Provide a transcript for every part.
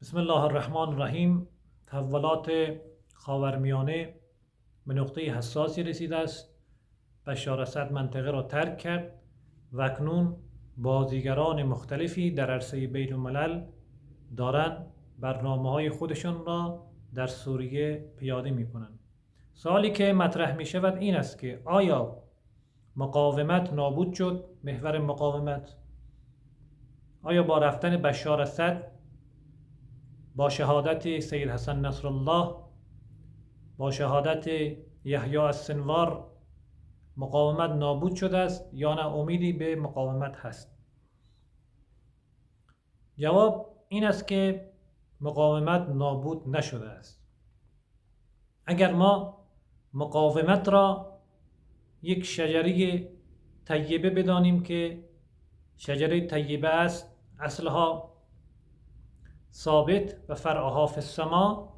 بسم الله الرحمن الرحیم. تحولات خاورمیانه به نقطه حساسی رسیده است. بشار اسد منطقه را ترک کرد و اکنون بازیگران مختلفی در عرصه بین الملل دارند برنامه‌های خودشان را در سوریه پیاده می‌کنند. سوالی که مطرح می شود این است که آیا مقاومت نابود شد؟ محور مقاومت آیا با رفتن بشار اسد، با شهادت سید حسن نصرالله، با شهادت یحیی السنوار مقاومت نابود شده است یا نه امیدی به مقاومت هست؟ جواب این است که مقاومت نابود نشده است. اگر ما مقاومت را یک شجره طیبه بدانیم که شجره طیبه است، اصلها ثابت و فرعها فی السما،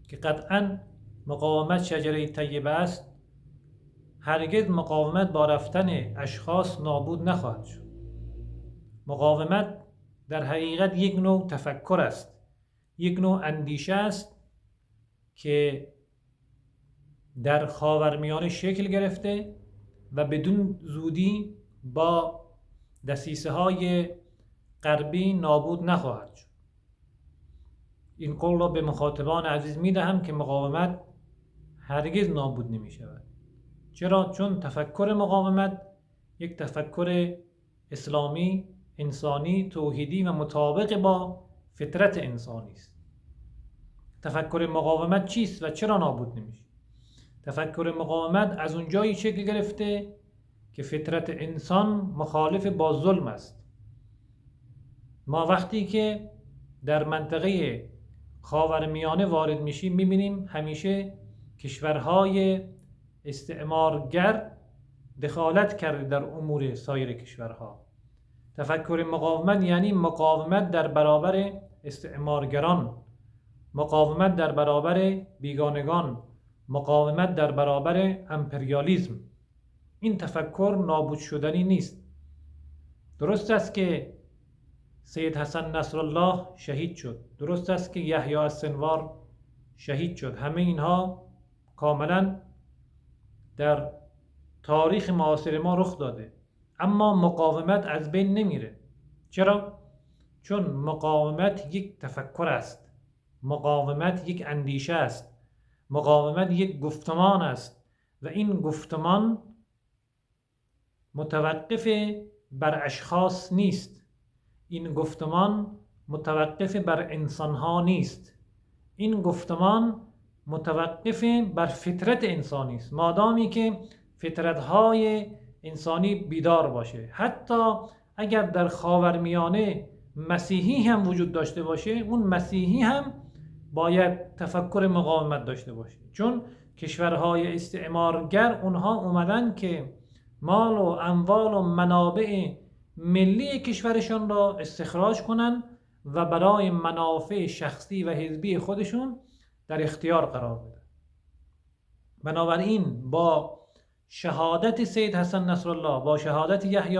که قطعا مقاومت شجره طیبه است، هرگز مقاومت با رفتن اشخاص نابود نخواهد شد. مقاومت در حقیقت یک نوع تفکر است، یک نوع اندیشه است که در خاورمیانه شکل گرفته و بدون زودی با دسیسه های غربی نابود نخواهد شد. این قول را به مخاطبان عزیز می دهم که مقاومت هرگز نابود نمی شود. چرا؟ چون تفکر مقاومت یک تفکر اسلامی، انسانی، توحیدی و مطابق با فطرت انسانی است. تفکر مقاومت چیست و چرا نابود نمیشه؟ تفکر مقاومت از اونجایی شکل گرفته که فطرت انسان مخالف با ظلم است. ما وقتی که در منطقه خاورمیانه وارد میشیم میبینیم همیشه کشورهای استعمارگر دخالت کرده در امور سایر کشورها. تفکر مقاومت یعنی مقاومت در برابر استعمارگران، مقاومت در برابر بیگانگان، مقاومت در برابر امپریالیسم. این تفکر نابود شدنی نیست. درست است که سید حسن نصرالله شهید شد، درست است که یحیی السنوار شهید شد، همه اینها کاملا در تاریخ معاصر ما رخ داده، اما مقاومت از بین نمیره. چرا؟ چون مقاومت یک تفکر است، مقاومت یک اندیشه است، مقاومت یک گفتمان است و این گفتمان متوقف بر اشخاص نیست، این گفتمان متوقف بر انسانها نیست، این گفتمان متوقف بر فطرت انسانی است. مادامی که فطرتهای انسانی بیدار باشه، حتی اگر در خاورمیانه مسیحی هم وجود داشته باشه، اون مسیحی هم باید تفکر مقاومت داشته باشه، چون کشورهای استعمارگر اونها اومدن که مال و اموال و منابع ملی کشورشون را استخراج کنن و برای منافع شخصی و حزبی خودشون در اختیار قرار بدن. بنابراین با شهادت سید حسن نصرالله، با شهادت یحیی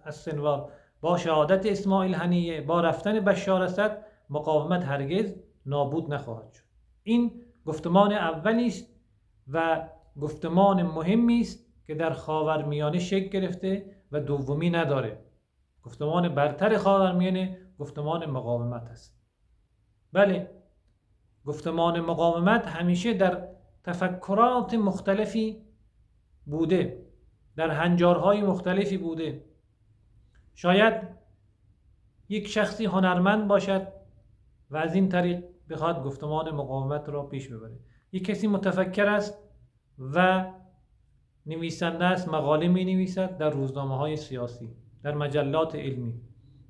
السنوار، با شهادت اسماعیل هنیه، با رفتن بشار اسد، مقاومت هرگز نابود نخواهد شد. این گفتمان اولی است و گفتمان مهمی است که در خاورمیانه شکل گرفته و دومی نداره. گفتمان برتر خاورمیانه گفتمان مقاومت است. بله، گفتمان مقاومت همیشه در تفکرات مختلفی بوده، در هنجارهای مختلفی بوده. شاید یک شخصی هنرمند باشد و از این طریق بخواد گفتمان مقاومت را پیش ببره. یک کسی متفکر است و نویسنده است، مقاله می نویسد در روزنامه‌های سیاسی، در مجلات علمی،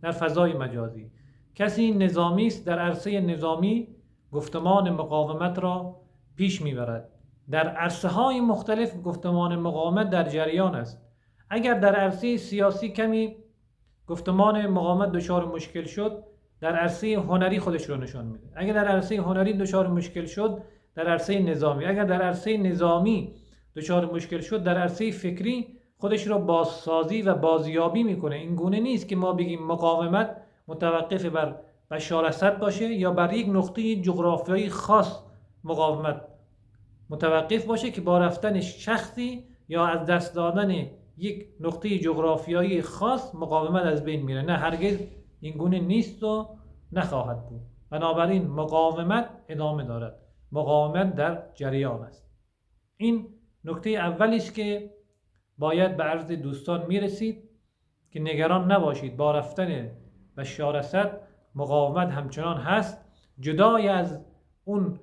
در فضای مجازی. کسی نظامی است، در عرصه نظامی گفتمان مقاومت را پیش میبرد. در عرصه‌های مختلف گفتمان مقاومت در جریان است. اگر در عرصه سیاسی کمی گفتمان مقاومت دچار مشکل شد، در عرصه هنری خودش رو نشان میده. اگر در عرصه هنری دچار مشکل شد، در عرصه نظامی، اگر در عرصه نظامی دچار مشکل شد، در عرصه فکری خودش را بازسازی و بازیابی میکنه. این گونه نیست که ما بگیم مقاومت متوقف بر بشار اسد باشه یا بر یک نقطه جغرافیایی خاص مقاومت متوقف باشه که با رفتن شخصی یا از دست دادن یک نقطه جغرافیایی خاص مقاومت از بین میره. نه، هرگز این گونه نیست و نخواهد بود. بنابراین مقاومت ادامه دارد، مقاومت در جریان است. این نکته اولی است که باید به عرض دوستان میرسید که نگران نباشید، با رفتن بشار اسد مقاومت همچنان هست، جدای از اون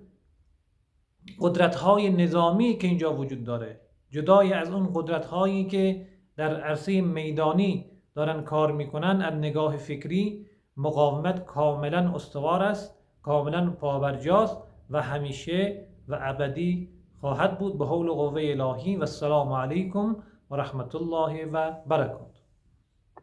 قدرت‌های نظامی که اینجا وجود داره، جدای از اون قدرت‌هایی که در عرصه میدانی دارن کار میکنن. از نگاه فکری مقاومت کاملا استوار است، کاملا پابرجاست و همیشه و ابدی خواهد بود به حول و قوه الهی. و السلام علیکم و رحمت الله و برکاته.